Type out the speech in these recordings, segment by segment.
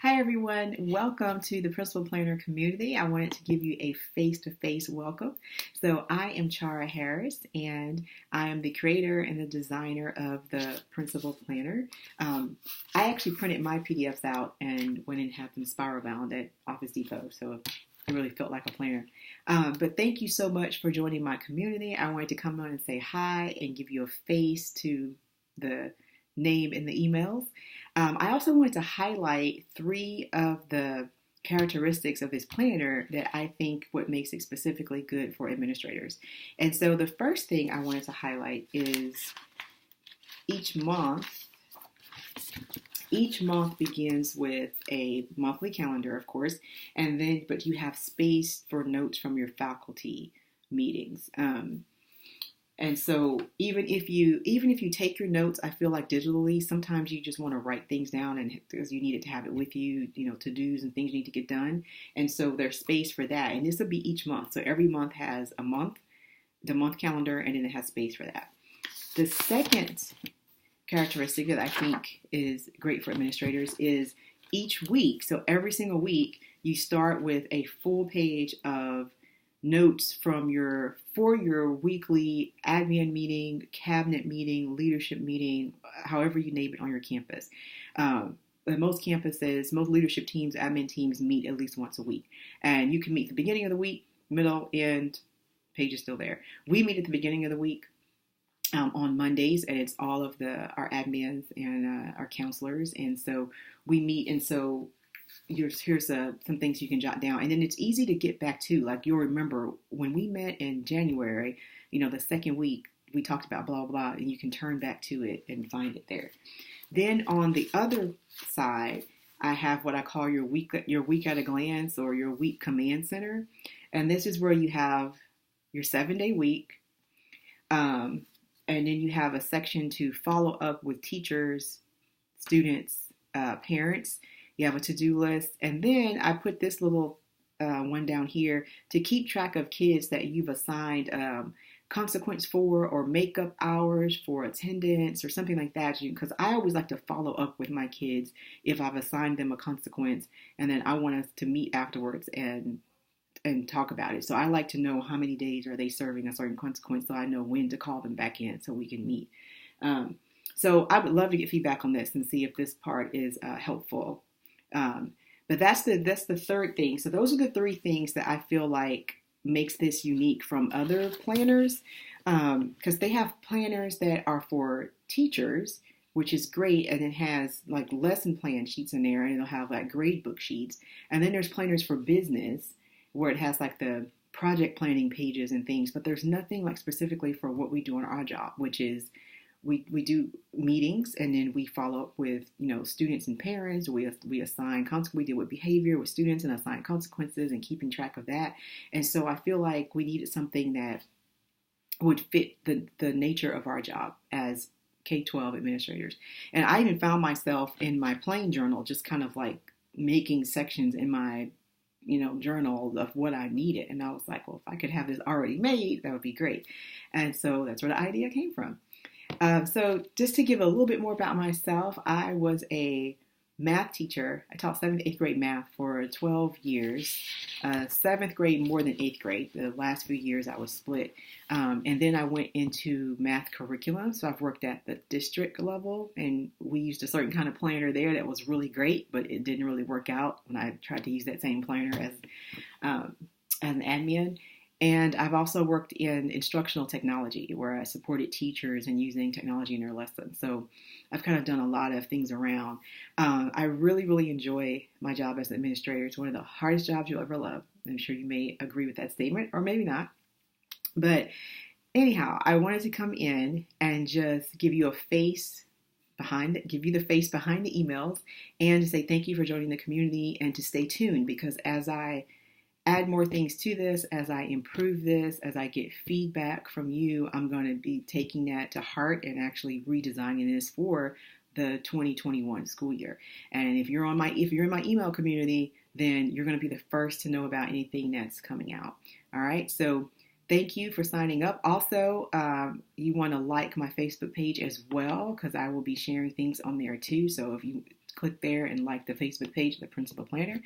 Hi, everyone. Welcome to the Principal Planner community. I wanted to give you a face-to-face welcome. So I am Chara Harris, and I am the creator and the designer of the Principal Planner. I actually printed my PDFs out and went and had them spiral bound at Office Depot, so it really felt like a planner. But thank you so much for joining my community. I wanted to come on and say hi and give you a face to the name in the emails. I also wanted to highlight three of the characteristics of this planner that I think what makes it specifically good for administrators. And so the first thing I wanted to highlight is each month. Each month begins with a monthly calendar, of course, but you have space for notes from your faculty meetings. And so even if you take your notes, I feel like digitally, sometimes you just want to write things down and because you need it to have it with you, to-dos and things you need to get done. And so there's space for that. And this will be each month. So every month has the month calendar, and then it has space for that. The second characteristic that I think is great for administrators is each week. So every single week, you start with a full page of notes for your weekly admin meeting, cabinet meeting, leadership meeting, however you name it on your campus. Most campuses, most leadership teams, admin teams meet at least once a week. And you can meet the beginning of the week, middle, end, page is still there. We meet at the beginning of the week on Mondays, and it's all of our admins and our counselors. And so we meet, and so here's some things you can jot down, and then it's easy to get back to. Like, you'll remember when we met in January, the second week we talked about blah blah, and you can turn back to it and find it there. Then on the other side, I have what I call your week at a glance, or your week command center, and this is where you have your 7-day week, and then you have a section to follow up with teachers, students, parents. You have a to-do list. And then I put this little one down here to keep track of kids that you've assigned consequence for, or makeup hours for attendance or something like that. Because I always like to follow up with my kids if I've assigned them a consequence, and then I want us to meet afterwards and talk about it. So I like to know how many days are they serving a certain consequence, so I know when to call them back in so we can meet. So I would love to get feedback on this and see if this part is helpful. But that's the third thing. So those are the three things that I feel like makes this unique from other planners, because they have planners that are for teachers, which is great, and it has like lesson plan sheets in there, and it'll have like grade book sheets. And then there's planners for business, where it has like the project planning pages and things, but there's nothing like specifically for what we do in our job, which is we do meetings, and then we follow up with students and parents. We assign we deal with behavior with students and assign consequences and keeping track of that. And so I feel like we needed something that would fit the nature of our job as K-12 administrators. And I even found myself in my plain journal just kind of like making sections in my journal of what I needed. And I was like, well, if I could have this already made, that would be great. And so that's where the idea came from. So just to give a little bit more about myself, I was a math teacher. I taught 7th, 8th grade math for 12 years, 7th grade more than 8th grade. The last few years I was split. And then I went into math curriculum. So I've worked at the district level, and we used a certain kind of planner there that was really great, but it didn't really work out when I tried to use that same planner as an admin. And I've also worked in instructional technology, where I supported teachers in using technology in their lessons. So I've kind of done a lot of things around. I really, really enjoy my job as an administrator. It's one of the hardest jobs you'll ever love. I'm sure you may agree with that statement, or maybe not. But anyhow, I wanted to come in and just give you the face behind the emails, and to say thank you for joining the community, and to stay tuned, because as I add more things to this, as I improve this, as I get feedback from you, I'm going to be taking that to heart and actually redesigning this for the 2021 school year. And if you're in my email community, then you're going to be the first to know about anything that's coming out. All right. So thank you for signing up. Also, you want to like my Facebook page as well, because I will be sharing things on there too. So if you click there and like the Facebook page of the Principal Planner.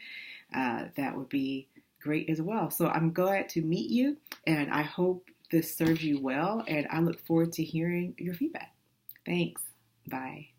That would be great as well. So I'm glad to meet you, and I hope this serves you well, and I look forward to hearing your feedback. Thanks. Bye.